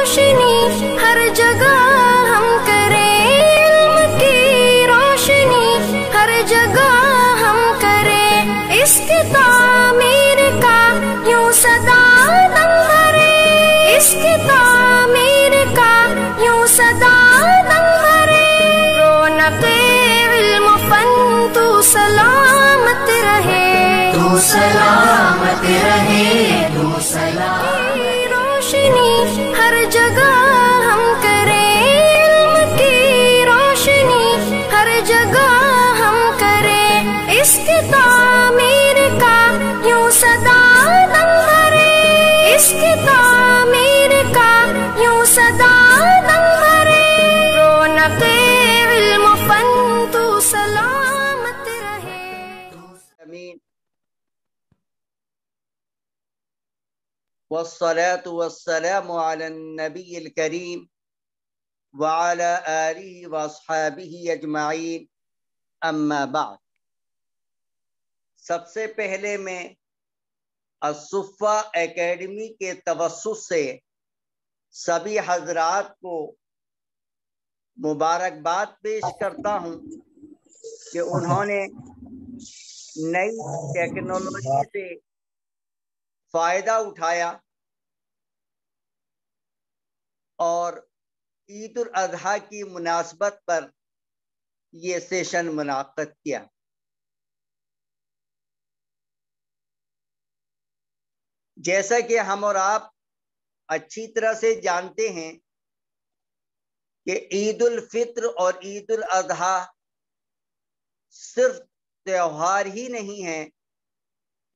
रोशनी हर जगह हम करें, इल्म की रोशनी हर जगह हम करें, इसकी तामीर का यूं सदा दम भरें, इसकी तामीर का यूं सदा दम भरें। रौनक़े इल्म फन तू सलामत रहे, तू सलामत रहे, तू सलामत। रोशनी हर जगह हम करें, इल्म की रोशनी हर जगह हम करें, इसकी तामीर का यूं सदा दम भरें, इसकी तामीर का यूं सदा दम भरें। रौनक़े इल्म फन तू सलामत रहे। आमीन। वस्सलातु वस्सलामु अला नबिय्यिल करीम व अला आलिहि व अस्हाबिहि अजमाइन, अम्मा बाद। सबसे पहले मैं असुफ़ा एकेडमी के तवस्सुस से सभी हजरात को मुबारकबाद पेश करता हूँ कि उन्होंने नई टेक्नोलॉजी से फायदा उठाया और ईद उल अज़हा की मुनासबत पर ये सेशन मुनाक़द किया। जैसा कि हम और आप अच्छी तरह से जानते हैं कि ईद उल फित्र और ईद उल अज़हा सिर्फ त्योहार ही नहीं है,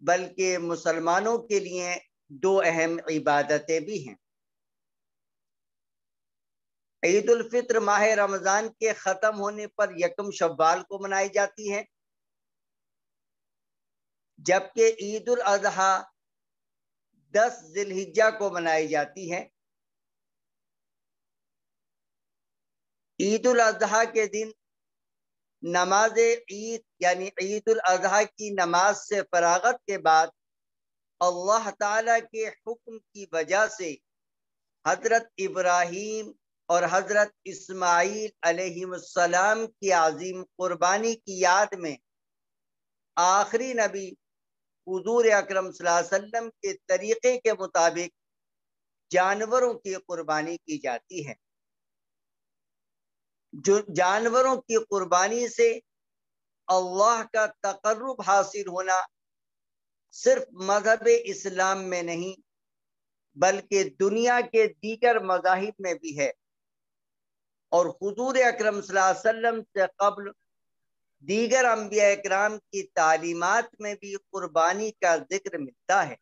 बल्कि मुसलमानों के लिए दो अहम इबादतें भी हैं। ईद उल फित्र माह रमज़ान के ख़त्म होने पर यकम शव्वाल को मनाई जाती है, जबकि ईद उल अज़हा 10 ज़िलहिज्जा को मनाई जाती है। ईद उल अज़हा के दिन नमाज ईद यानी ईद उल अज़हा की नमाज से फरागत के बाद अल्लाह ताला के हुक्म की वजह से हजरत इब्राहीम और हजरत इस्माईल अलैहिमुस्सलाम की अजीम कुर्बानी की याद में आखिरी नबी हुजूर अकरम सल्लल्लाहु अलैहि वसल्लम के तरीके के मुताबिक जानवरों की कुर्बानी की जाती है। जो जानवरों की कुर्बानी से अल्लाह का तकर्रुब हासिल होना सिर्फ मजहब इस्लाम में नहीं, बल्कि दुनिया के दीगर मज़ाहिब में भी है। और हुजूर अकरम सल्लल्लाहु अलैहि वसल्लम से कब्ल दीगर अंबिया इकराम की तालीमात में भी कुर्बानी का जिक्र मिलता है।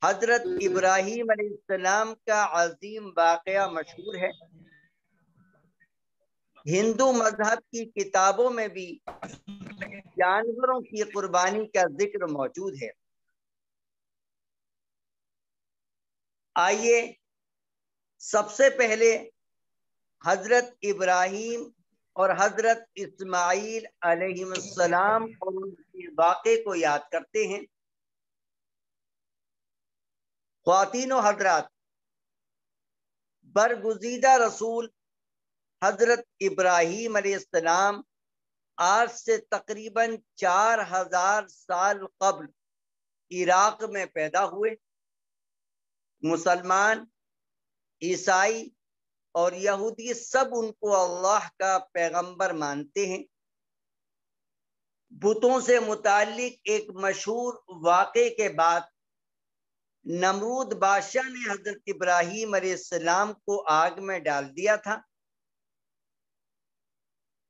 हजरत इब्राहीम अलैहिस्सलाम का अजीम वाक़या मशहूर है। हिंदू मजहब की किताबों में भी जानवरों की कुर्बानी का जिक्र मौजूद है। आइए सबसे पहले हजरत इब्राहीम और हजरत इस्माईल अलैहिस्सलाम और उनके वाक़े को याद करते हैं। ख्वातीनो हजरात, बरगुज़ीदा रसूल हजरत इब्राहीम अलैहिस्सलाम आज से तकरीबन 4000 साल कब्ल इराक में पैदा हुए। मुसलमान, ईसाई और यहूदी सब उनको अल्लाह का पैगंबर मानते हैं। बुतों से मुताल्लिक एक मशहूर वाक़े के बाद नमरूद बादशाह ने हजरत इब्राहीम अलैहिस्सलाम को आग में डाल दिया था,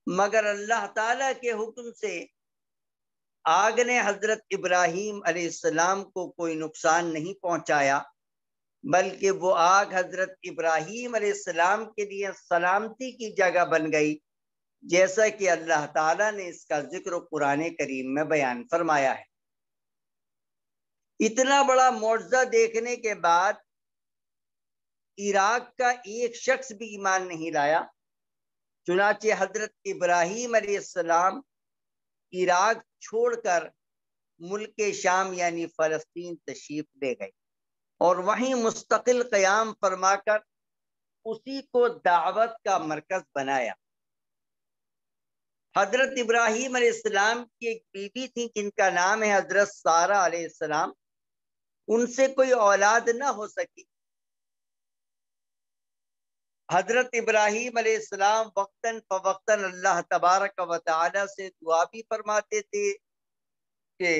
मगर अल्लाह ताला के हुक्म से आग ने हजरत इब्राहीम अलैहिस्सलाम को कोई नुकसान नहीं पहुंचाया, बल्कि वो आग हजरत इब्राहीम अलैहिस्सलाम के लिए सलामती की जगह बन गई, जैसा कि अल्लाह ताला ने इसका जिक्र कुरान करीम में बयान फरमाया है। इतना बड़ा मौजज़ा देखने के बाद इराक का एक शख्स भी ईमान नहीं लाया। चुनाचे हजरत इब्राहीम अलैहिस्सलाम इराक छोड़कर मुल्क शाम यानी फलस्तीन तशरीफ ले गए। اور وہیں مستقل قیام فرما کر اسی کو دعوت کا مرکز بنایا۔ حضرت ابراہیم علیہ السلام کی ایک بیوی تھی جن کا نام ہے حضرت سارہ علیہ السلام، ان سے کوئی اولاد نہ ہو سکی۔ حضرت ابراہیم علیہ السلام وقتاً فوقتاً اللہ تبارک و تعالی سے دعا بھی فرماتے تھے کہ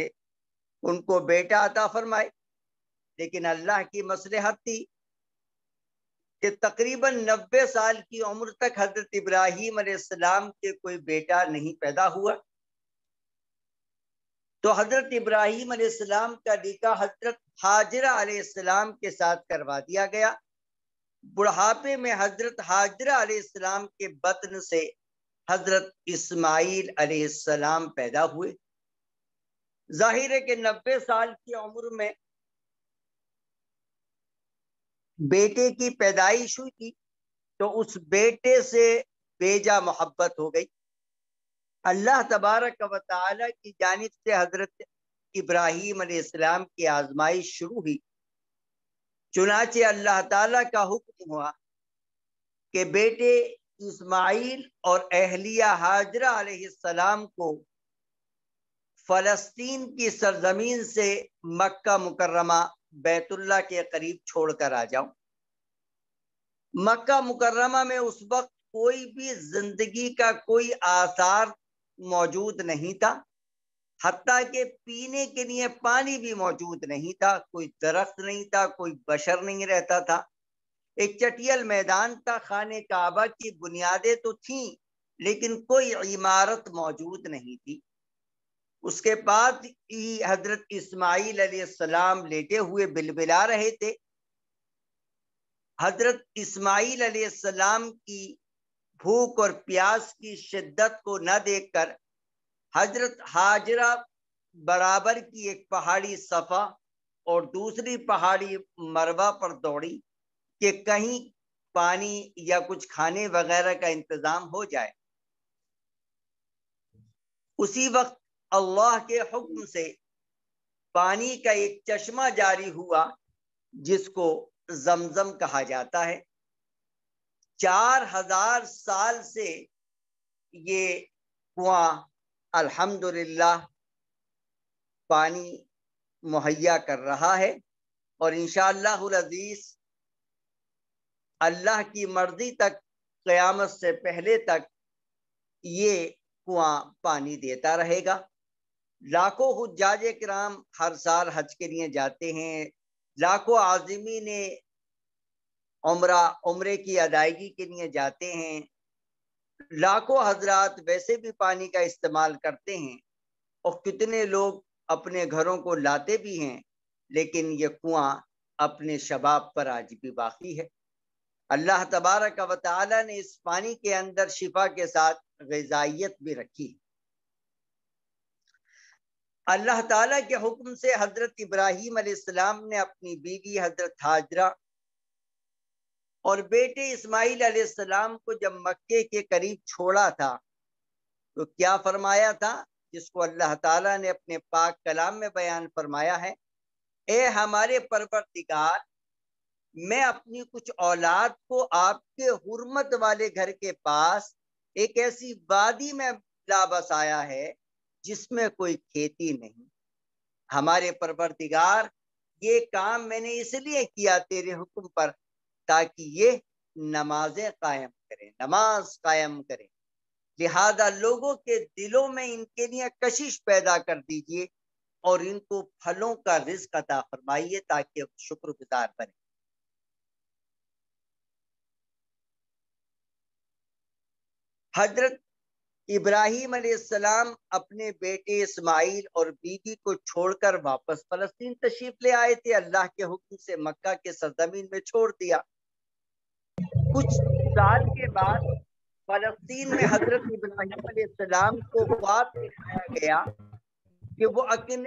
ان کو بیٹا عطا فرمائے، لیکن اللہ کی مصلحت تھی کہ تقریباً 90 سال کی عمر تک حضرت ابراہیم علیہ السلام کے کوئی بیٹا نہیں پیدا ہوا۔ تو حضرت ابراہیم علیہ السلام کا نکاح حضرت ہاجرہ علیہ السلام کے ساتھ کروا دیا گیا۔ بڑھاپے میں حضرت ہاجرہ علیہ السلام کے بطن سے حضرت اسماعیل علیہ السلام پیدا ہوئے۔ ظاہر ہے کہ 90 سال کی عمر میں بیٹے کی پیدائش ہوئی تھی، تو اس بیٹے سے بیجا محبت ہو گئی۔ اللہ تبارک و تعالی کی جانب سے حضرت ابراہیم علیہ السلام کی آزمائش شروع ہوئی۔ چنانچہ اللہ تعالیٰ کا حکم ہوا کہ بیٹے اسماعیل اور اہلیہ ہاجرہ علیہ السلام کو فلسطین کی سرزمین سے مکہ مکرمہ بیت اللہ کے قریب چھوڑ کر آ جاؤ۔ مکہ مکرمہ میں اس وقت کوئی بھی زندگی کا کوئی آثار موجود نہیں تھا، حتیٰ کہ پینے کے لیے پانی بھی موجود نہیں تھا، کوئی درخت نہیں تھا، کوئی بشر نہیں رہتا تھا، ایک چٹیل میدان تھا۔ خانہ کعبہ کی بنیادیں تو تھیں لیکن کوئی عمارت موجود نہیں تھی۔ اس کے بعد ہی حضرت اسماعیل علیہ السلام لیٹے ہوئے بلبلا رہے تھے۔ حضرت اسماعیل علیہ السلام کی بھوک اور پیاس کی شدت کو نہ دیکھ کر حضرت ہاجرہ برابر کی ایک پہاڑی صفا اور دوسری پہاڑی مروہ پر دوڑی کہ کہیں پانی یا کچھ کھانے وغیرہ کا انتظام ہو جائے۔ اسی وقت اللہ کے حکم سے پانی کا ایک چشمہ جاری ہوا جس کو زمزم کہا جاتا ہے۔ 4000 سال سے یہ کنواں الحمدللہ پانی مہیا کر رہا ہے، اور انشاءاللہ العزیز اللہ کی مرضی تک قیامت سے پہلے تک یہ کنواں پانی دیتا رہے گا۔ لاکھوں حجاج کرام ہر سال حج کے لیے جاتے ہیں، لاکھوں عازمین عمرے کی ادائیگی کے لیے جاتے ہیں، لاکھوں حضرات ویسے بھی پانی کا استعمال کرتے ہیں، اور کتنے لوگ اپنے گھروں کو لاتے بھی ہیں، لیکن یہ کنواں اپنے شباب پر آج بھی باقی ہے۔ اللہ تبارک و تعالی نے اس پانی کے اندر شفا کے ساتھ غذائیت بھی رکھی۔ اللہ تعالیٰ کے حکم سے حضرت ابراہیم علیہ السلام نے اپنی بیوی حضرت ہاجرہ اور بیٹے اسماعیل علیہ السلام کو جب مکے کے قریب چھوڑا تھا تو کیا فرمایا تھا، جس کو اللہ تعالیٰ نے اپنے پاک کلام میں بیان فرمایا ہے، اے ہمارے پروردگار، میں اپنی کچھ اولاد کو آپ کے حرمت والے گھر کے پاس ایک ایسی وادی میں لا بسایا ہے جس میں کوئی کھیتی نہیں۔ ہمارے پروردگار، یہ کام میں نے اس لیے کیا تیرے حکم پر تاکہ یہ نمازیں قائم کریں، نماز قائم کریں، لہذا لوگوں کے دلوں میں ان کے لیے کشش پیدا کر دیجئے اور ان کو پھلوں کا رزق عطا فرمائیے تاکہ شکر گزار بنے۔ حضرت ابراہیم علیہ السلام اپنے بیٹے اسماعیل اور بیوی کو چھوڑ کر واپس فلسطین تشریف لے آئے تھے۔ اللہ کے حکم سے مکہ کے سرزمین میں چھوڑ دیا۔ کچھ سال کے بعد فلسطین میں حضرت ابراہیم علیہ السلام کو خواب دکھایا گیا کہ وہ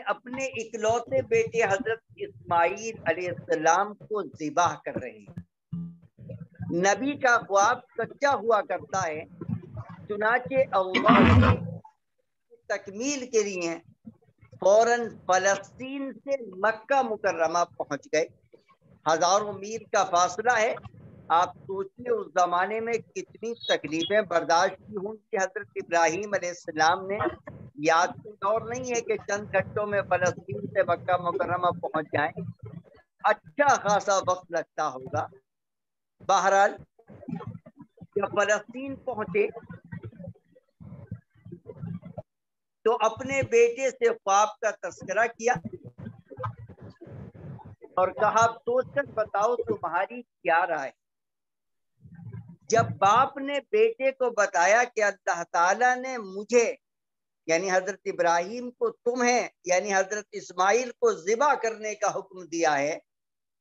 اپنے اکلوتے بیٹے حضرت اسماعیل علیہ السلام کو ذبح کر رہے ہیں۔ نبی کا خواب سچا ہوا کرتا ہے، چنانچہ اللہ کی تکمیل کے لیے فوراً فلسطین سے مکہ مکرمہ پہنچ گئے۔ ہزاروں میل کا فاصلہ ہے. آپ سوچیے اس زمانے میں کتنی تکلیفیں برداشت کی ہوں کہ حضرت ابراہیم علیہ السلام نے. یاد تو دور نہیں ہے کہ چند گھنٹوں میں فلسطین سے مکہ مکرمہ پہنچ جائیں. اچھا خاصا وقت لگتا ہوگا. بہرحال جب فلسطین پہنچے تو اپنے بیٹے سے خواب کا تذکرہ کیا اور کہا سوچ کر بتاؤ تمہاری کیا رائے. جب باپ نے بیٹے کو بتایا کہ اللہ تعالیٰ نے مجھے یعنی حضرت ابراہیم کو تمہیں یعنی حضرت اسماعیل کو ذبح کرنے کا حکم دیا ہے،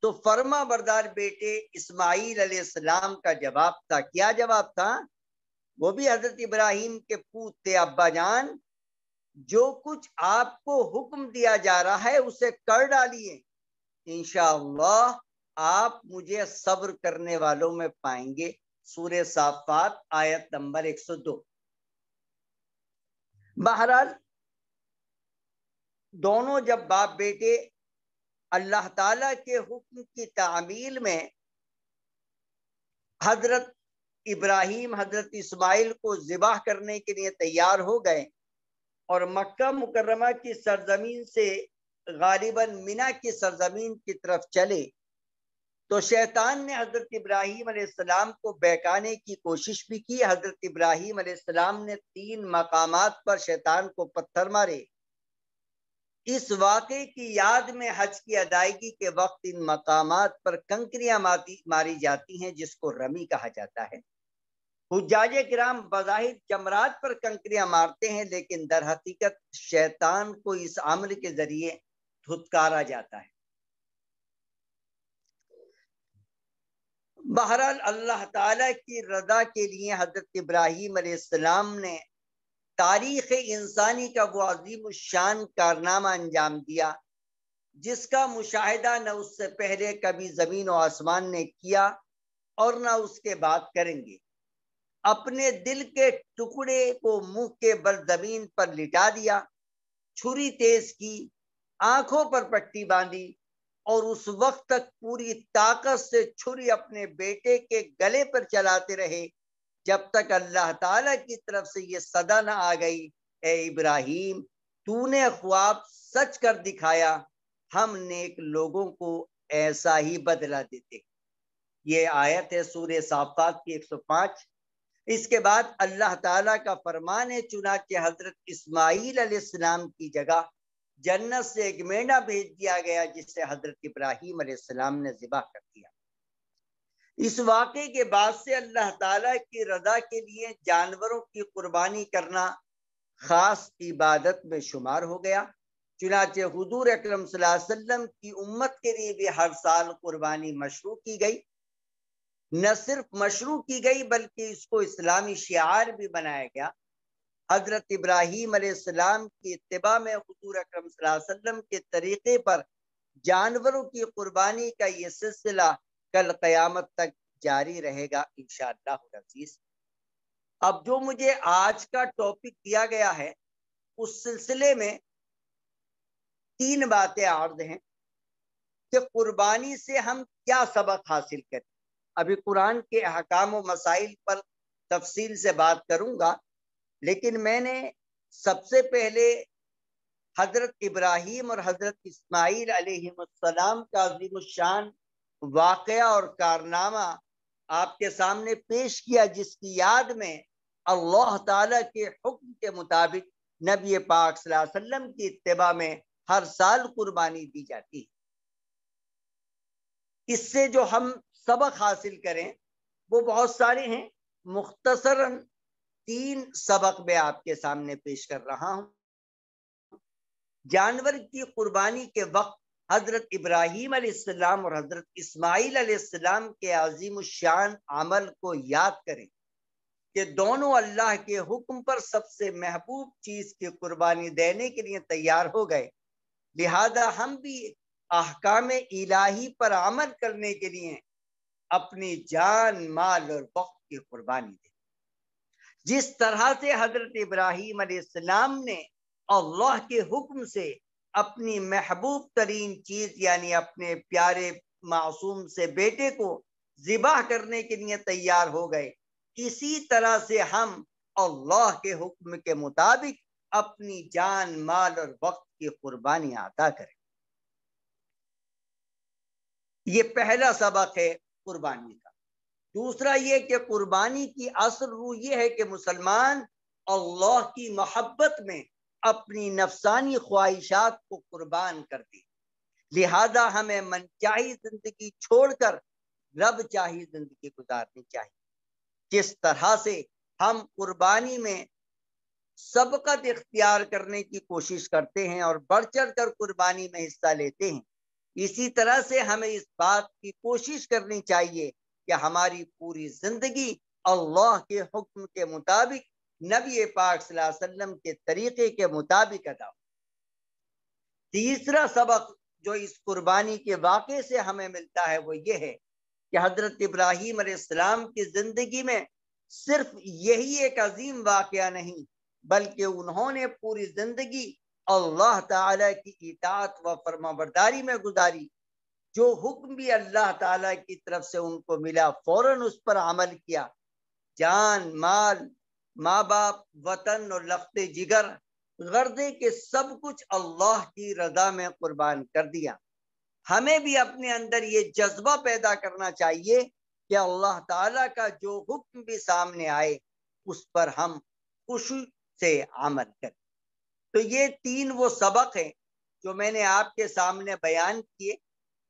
تو فرما بردار بیٹے اسماعیل علیہ السلام کا جواب تھا. کیا جواب تھا؟ وہ بھی حضرت ابراہیم کے پوت تھے. ابا جان، جو کچھ آپ کو حکم دیا جا رہا ہے اسے کر ڈالیے، انشاءاللہ آپ مجھے صبر کرنے والوں میں پائیں گے. سورہ صافات آیت نمبر 102. بہرحال دونوں جب باپ بیٹے اللہ تعالیٰ کے حکم کی تعمیل میں حضرت ابراہیم حضرت اسماعیل کو ذبح کرنے کے لیے تیار ہو گئے اور مکہ مکرمہ کی سرزمین سے غالباً مینا کی سرزمین کی طرف چلے، تو شیطان نے حضرت ابراہیم علیہ السلام کو بہکانے کی کوشش بھی کی. حضرت ابراہیم علیہ السلام نے 3 مقامات پر شیطان کو پتھر مارے. اس واقعے کی یاد میں حج کی ادائیگی کے وقت ان مقامات پر کنکریاں ماری جاتی ہیں، جس کو رمی کہا جاتا ہے. حجاج کرام بظاہر جمرات پر کنکریاں مارتے ہیں، لیکن در حقیقت شیطان کو اس عمل کے ذریعے دھتکارا جاتا ہے. بہرحال اللہ تعالیٰ کی رضا کے لیے حضرت ابراہیم علیہ السلام نے تاریخ انسانی کا وہ عظیم الشان کارنامہ انجام دیا جس کا مشاہدہ نہ اس سے پہلے کبھی زمین و آسمان نے کیا اور نہ اس کے بعد کریں گے. اپنے دل کے ٹکڑے کو منہ کے بل زمین پر لٹا دیا، چھری تیز کی، آنکھوں پر پٹی باندھی اور اس وقت تک پوری طاقت سے چھری اپنے بیٹے کے گلے پر چلاتے رہے جب تک اللہ تعالیٰ کی طرف سے یہ صدا نہ آ گئی، اے ابراہیم تو نے خواب سچ کر دکھایا، ہم نیک لوگوں کو ایسا ہی بدلہ دیتے. یہ آیت ہے سورہ صافات کی 105. اس کے بعد اللہ تعالیٰ کا فرمان ہے، چنانچہ حضرت اسماعیل علیہ السلام کی جگہ جنت سے ایک مینڈا بھیج دیا گیا جسے حضرت ابراہیم علیہ السلام نے ذبح کر دیا. اس واقعے کے بعد سے اللہ تعالیٰ کی رضا کے لیے جانوروں کی قربانی کرنا خاص عبادت میں شمار ہو گیا. چنانچہ حضور اکرم صلی اللہ علیہ وسلم کی امت کے لیے بھی ہر سال قربانی مشروع کی گئی. نہ صرف مشروع کی گئی بلکہ اس کو اسلامی شعار بھی بنایا گیا. حضرت ابراہیم علیہ السلام کی اتباع میں حضور اکرم صلی اللہ علیہ وسلم کے طریقے پر جانوروں کی قربانی کا یہ سلسلہ کل قیامت تک جاری رہے گا انشاءاللہ العزیز. اب جو مجھے آج کا ٹاپک دیا گیا ہے اس سلسلے میں 3 باتیں عرض ہیں کہ قربانی سے ہم کیا سبق حاصل کریں. ابھی قرآن کے احکام و مسائل پر تفصیل سے بات کروں گا، لیکن میں نے سب سے پہلے حضرت ابراہیم اور حضرت اسماعیل علیہ السلام کا عظیم الشان واقعہ اور کارنامہ آپ کے سامنے پیش کیا، جس کی یاد میں اللہ تعالیٰ کے حکم کے مطابق نبی پاک صلی اللہ علیہ وسلم کی اتباع میں ہر سال قربانی دی جاتی ہے. اس سے جو ہم سبق حاصل کریں وہ بہت سارے ہیں. مختصراً 3 سبق میں آپ کے سامنے پیش کر رہا ہوں. جانور کی قربانی کے وقت حضرت ابراہیم علیہ السلام اور حضرت اسماعیل علیہ السلام کے عظیم الشان عمل کو یاد کریں کہ دونوں اللہ کے حکم پر سب سے محبوب چیز کی قربانی دینے کے لیے تیار ہو گئے. لہذا ہم بھی احکام الہی پر عمل کرنے کے لیے اپنی جان، مال اور وقت کی قربانی دیں. جس طرح سے حضرت ابراہیم علیہ السلام نے اللہ کے حکم سے اپنی محبوب ترین چیز یعنی اپنے پیارے मासूम से बेटे को ज़िबाह करने के लिए तैयार हो गए, इसी तरह से हम अल्लाह के हुक्म के मुताबिक अपनी जान, माल और वक्त की कुर्बानी अता करें। ये पहला सबक है कुर्बानी का। दूसरा ये कि कुर्बानी की असल रूह ये है कि मुसलमान अल्लाह की मोहब्बत में अपनी नफसानी ख्वाहिशात को कुर्बान कर दे। लिहाजा हमें मनचाही जिंदगी छोड़कर रब चाही जिंदगी गुजारनी चाहिए। जिस तरह से हम कुर्बानी में सबकत इख्तियार करने की कोशिश करते हैं और बढ़ चढ़ कर कुर्बानी में हिस्सा लेते हैं, इसी तरह से हमें इस बात की कोशिश करनी चाहिए कि हमारी पूरी जिंदगी अल्लाह के हुक्म के मुताबिक, नबी पाक सल्लल्लाहु अलैहि वसल्लम के तरीके के मुताबिक अदा हो। तीसरा सबक जो इस कुर्बानी के वाक़े से हमें मिलता है वो ये है कि हजरत इब्राहीम अलैहिस्सलाम की जिंदगी में सिर्फ यही एक अजीम वाक़या नहीं, बल्कि उन्होंने पूरी जिंदगी अल्लाह ताला की इताअत व फरमाबरदारी में गुजारी। जो हुक्म भी अल्लाह ताला की तरफ से उनको मिला फौरन उस पर अमल किया। जान, माल, माँ बाप, वतन और लख्ते जिगर, गर्दे के सब कुछ अल्लाह की रजा में कुर्बान कर दिया। हमें भी अपने अंदर ये जज्बा पैदा करना चाहिए कि अल्लाह ताला का जो हुक्म भी सामने आए उस पर हम खुशी से अमल करें। तो ये तीन वो सबक हैं जो मैंने आपके सामने बयान किए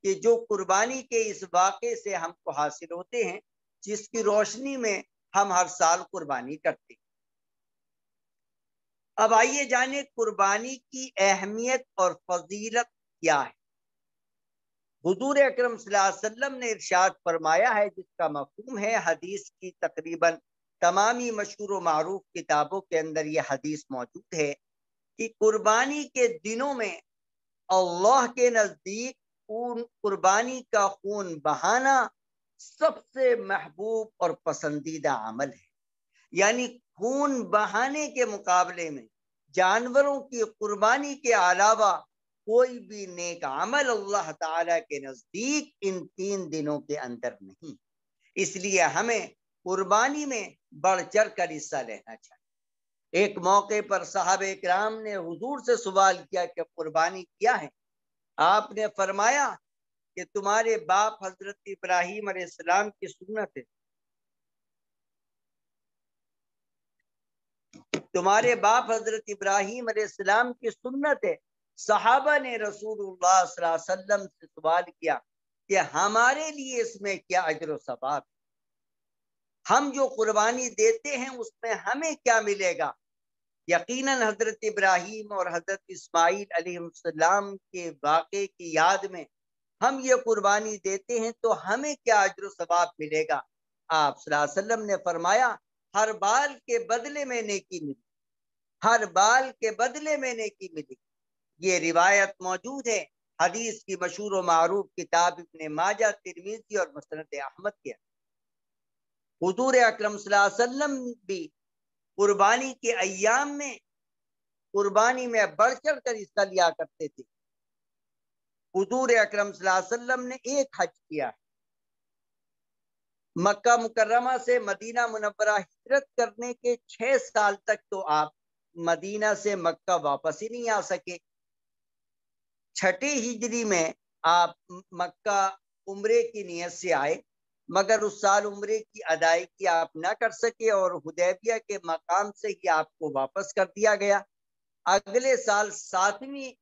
कि जो कुर्बानी के इस वाक़े से हमको हासिल होते हैं, जिसकी रोशनी में हम हर साल कुर्बानी करते हैं। अब आइए जाने कुर्बानी की अहमियत और फजीलत क्या है। हुजूर अकरम सल्लल्लाहु अलैहि वसल्लम ने इरशाद फरमाया है, जिसका मफ़हूम है हदीस की तकरीबन तमामी मशहूर व मारूफ किताबों के अंदर यह हदीस मौजूद है कि कुर्बानी के दिनों में अल्लाह के नज़दीक कुर्बानी का खून बहाना सबसे महबूब और पसंदीदा अमल है। यानी खून बहाने के मुकाबले में जानवरों की कुर्बानी के अलावा कोई भी नेक अमल अल्लाह ताला के नजदीक इन 3 दिनों के अंदर नहीं। इसलिए हमें कुर्बानी में बढ़ चढ़ कर हिस्सा लेना चाहिए। एक मौके पर साहबे किराम ने हुजूर से सवाल किया कि कुर्बानी क्या है। आपने फरमाया कि तुम्हारे बाप हजरत इब्राहीम अलैहिस्सलाम की सुन्नत है, तुम्हारे बाप हजरत इब्राहीम अलैहिस्सलाम की सुन्नत है। सहाबा ने रसूलुल्लाह सल्लल्लाहु अलैहि वसल्लम से सवाल किया कि हमारे लिए इसमें क्या अजर व सवाब, हम जो कुर्बानी देते हैं उसमें हमें क्या मिलेगा। यकीनन हजरत इब्राहीम और हजरत इस्माईल अलैहिस्सलाम के वाक़े की याद में हम ये कुर्बानी देते हैं तो हमें क्या अजर व सवाब मिलेगा। आप सल्लल्लाहु अलैहि वसल्लम ने फरमाया, हर बाल के बदले में नेकी मिली, हर बाल के बदले में नेकी मिली। ये रिवायत मौजूद है हदीस की मशहूर व मारूफ किताब इब्ने माजा, तिरमिज़ी और मुस्नद अहमद के। हुजूर अकरम सल्लल्लाहु अलैहि वसल्लम भी कुर्बानी के अय्याम में कुर्बानी में बढ़ चढ़ कर हिस्सा लिया करते थे। हुजूर अकरम सल्लल्लाहु अलैहि वसल्लम ने एक हज किया, मक्का मुकर्रमा से मदीना मुनव्वरा हिजरत करने के 6 साल तक तो आप मदीना से मक्का वापस ही नहीं आ सके। छठी हिजरी में आप मक्का उम्रे की नियत से आए, मगर उस साल उम्रे की अदायगी आप ना कर सके और हुदैबिया के मकाम से ही आपको वापस कर दिया गया। अगले साल 7वीं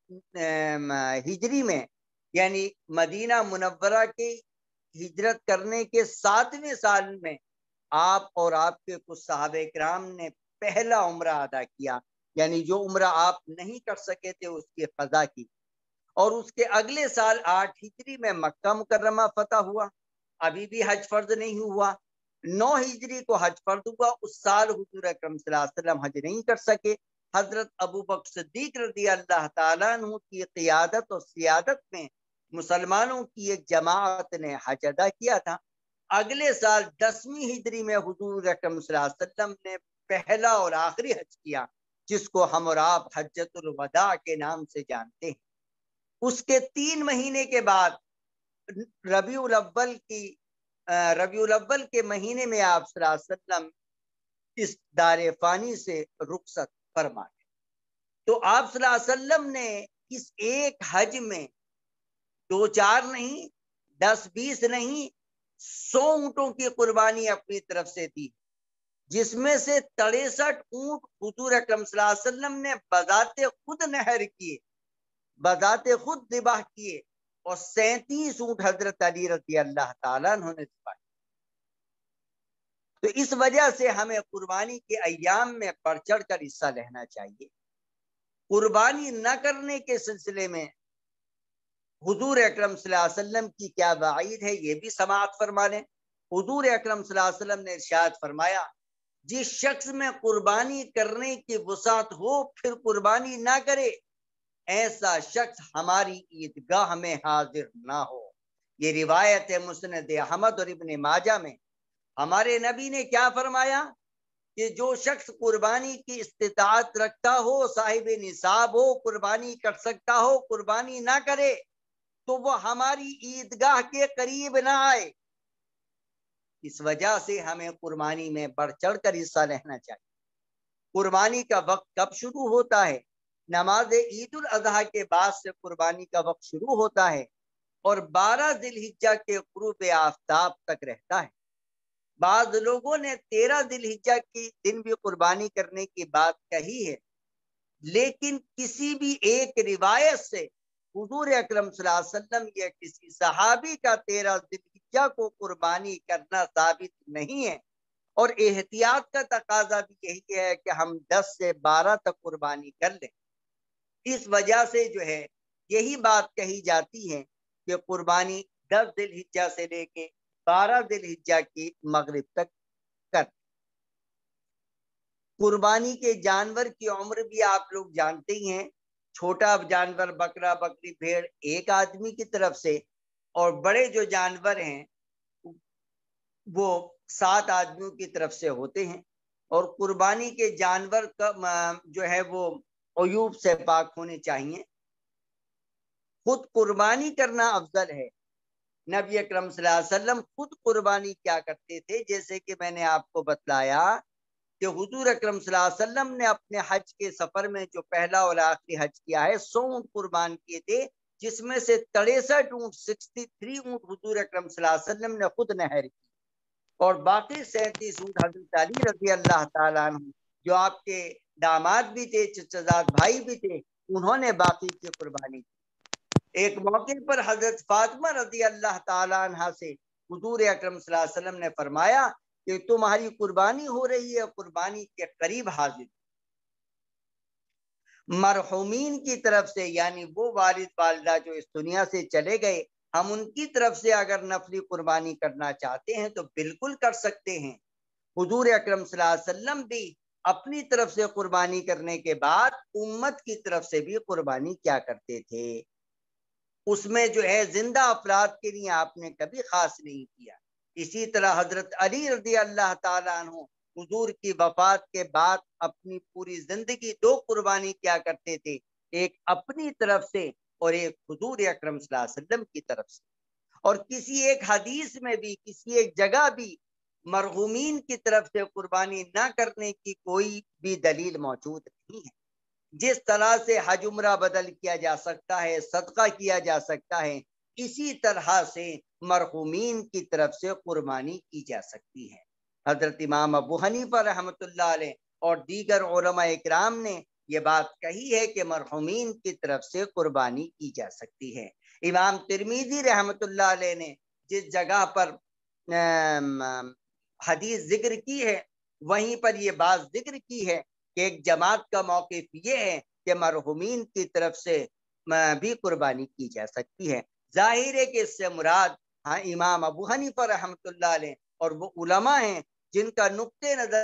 हिजरी में यानी मदीना मुनव्वरा के हिजरत करने के 7वें साल में आप और आपके कुछ सहाबे किराम ने पहला उम्रा अदा किया, यानी जो उम्रा आप नहीं कर सके थे उसकी क़ज़ा की। और उसके अगले साल 8 हिजरी में मक्का मुकर्रमा फतह हुआ, अभी भी हज फर्ज नहीं हुआ। 9 हिजरी को हज फर्ज हुआ। उस साल हुजूर अकरम सल्लल्लाहु अलैहि वसल्लम हज नहीं कर सके। हजरत अबू बकर सिद्दीक रज़ी अल्लाह ताला अन्हु की क़ियादत और सियादत में मुसलमानों की एक जमात ने हज अदा किया था। अगले साल 10वीं हिजरी में हुजूर अकरम सल्लल्लाहु अलैहि वसल्लम ने पहला और आखिरी हज किया, जिसको हम और आप हज्जतुल वदा के नाम से जानते हैं। उसके 3 महीने के बाद रबीउल अव्वल के महीने में आप सल्लल्लाहु अलैहि वसल्लम इस दारे फानी से रुखसत फरमा गए। तो आप सल्लल्लाहु अलैहि वसल्लम ने इस एक हज में 2-4 नहीं, 10-20 नहीं, 100 ऊँटों की कुर्बानी अपनी तरफ से दी, जिसमें से 63 ऊँट हुजूर अकरम सल्लल्लाहु अलैहि वसल्लम ने बजाते खुद नहर किए, बजाते खुद ज़िबाह किए, और 37 ऊँट हजरत अली रज़ी अल्लाह ताला अन्हु ने ज़िबाह। तो इस वजह से हमें कुर्बानी के अय्याम में बढ़ चढ़ कर हिस्सा लेना चाहिए। कुर्बानी न करने के सिलसिले में हुजूर अकरम सल्लल्लाहु अलैहि वसल्लम की क्या वाईद है, ये भी समाअत फरमा लें। हुजूर अकरम सल्लल्लाहु अलैहि वसल्लम ने इरशाद फरमाया, जिस शख्स में कुर्बानी करने की वसात हो फिर कुर्बानी ना करे, ऐसा शख्स हमारी ईदगाह में हाजिर ना हो। ये रिवायत है मुस्नद अहमद और इब्न माजा में। हमारे नबी ने क्या फरमाया कि जो शख्स कुर्बानी की इस्तिताअत रखता हो, साहिब निसाब हो, कुर्बानी कर सकता हो, कुर्बानी ना करे तो वो हमारी ईदगाह के करीब ना आए। इस वजह से हमें कुर्बानी में बढ़ चढ़ कर हिस्सा लेना चाहिए। कुर्बानी का वक्त कब शुरू होता है? नमाज ईद उल अजहा के बाद से कुर्बानी का वक्त शुरू होता है और 12 जिलहिज्जा के गुरूब आफ्ताब तक रहता है। बाद लोगों ने 13 जिलहिज्जा के दिन भी कुर्बानी करने की बात कही है, लेकिन किसी भी एक रिवायत से हुजूर अकरम सल्लल्लाहु अलैहि वसल्लम या किसी सहाबी का 13 जिलहिज्जा को कुर्बानी करना साबित नहीं है। और एहतियात का तकाजा भी यही है कि हम 10 से 12 तक कुर्बानी कर लें। इस वजह से जो है यही बात कही जाती है कि कुर्बानी 10 जिलहिज्जा से लेके 12 जिलहिज्जा की मगरिब तक कर। कुर्बानी के जानवर की उम्र भी आप लोग जानते ही हैं। छोटा जानवर बकरा बकरी भेड़ एक आदमी की तरफ से, और बड़े जो जानवर हैं वो 7 आदमियों की तरफ से होते हैं। और कुर्बानी के जानवर का जो है वो अयूब से पाक होने चाहिए। खुद कुर्बानी करना अफजल है। नबी अकरम सल्लल्लाहु अलैहि वसल्लम खुद कुर्बानी क्या करते थे, जैसे कि मैंने आपको बतलाया कि हुजूर अकरम सल्लल्लाहु अलैहि वसल्लम ने अपने हज के सफर में जो पहला और आखिरी हज किया है 100 ऊँट कुर्बान किए थे, जिसमें से 63 ऊँट 63 ऊँट हुजूर अकरम सल्लल्लाहु अलैहि वसल्लम ने खुद नहर की, और बाकी 37 ऊँट हजरत अली रज़ी अल्लाह ताला अन्हु जो आपके दामाद भी थे, चचाजाद भाई भी थे, उन्होंने बाकी की कुर्बानी की। एक मौके पर हजरत फातिमा रज़ी अल्लाह ताला अन्हा से हुजूर अकरम सल्लल्लाहु अलैहि वसल्लम ने फरमाया कि तुम्हारी कुर्बानी हो रही है, कुर्बानी के करीब हाजिर। मरहुमीन की तरफ से, यानी वो वालिद वालिदा जो इस दुनिया से चले गए, हम उनकी तरफ से अगर नफली कुर्बानी करना चाहते हैं तो बिल्कुल कर सकते हैं। हुजूर अकरम सल्लल्लाहु अलैहि वसल्लम भी अपनी तरफ से कुर्बानी करने के बाद उम्मत की तरफ से भी कुर्बानी क्या करते थे, उसमें जो है जिंदा अफराद के लिए आपने कभी खास नहीं किया। इसी तरह हजरत अली रज़ी अल्लाह ताला अन्हु हुजूर की वफात के बाद अपनी पूरी जिंदगी 2 कुर्बानी क्या करते थे, एक अपनी तरफ से और एक हुजूर अकरम सल्लल्लाहु अलैहि वसल्लम की तरफ से। और किसी एक हदीस में भी, किसी एक जगह भी मरहूमीन की तरफ से कुर्बानी न करने की कोई भी दलील मौजूद नहीं है। जिस तरह से हज उम्रा बदल किया जा सकता है, सदका किया जा सकता है, इसी तरह से मरहूमीन की तरफ से कुर्बानी की जा सकती है। हजरत इमाम अबू हनीफा रहमतुल्लाह अलैह और दीगर उलमा इकराम ने ये बात कही है कि मरहूमीन की तरफ से कुर्बानी की जा सकती है। इमाम तिरमिजी रहमतुल्लाह अलैह ने जिस जगह पर हदीस जिक्र की है, वहीं पर ये बात जिक्र की है कि एक जमात का मौक़िफ़ ये है कि मरहूमीन की तरफ से भी कुर्बानी की जा सकती है। जाहिर है कि इससे मुराद इमाम अबू हनीफा रहमतुल्लाह अलैह और वो उलमा हैं जिनका नुक्ते नज़र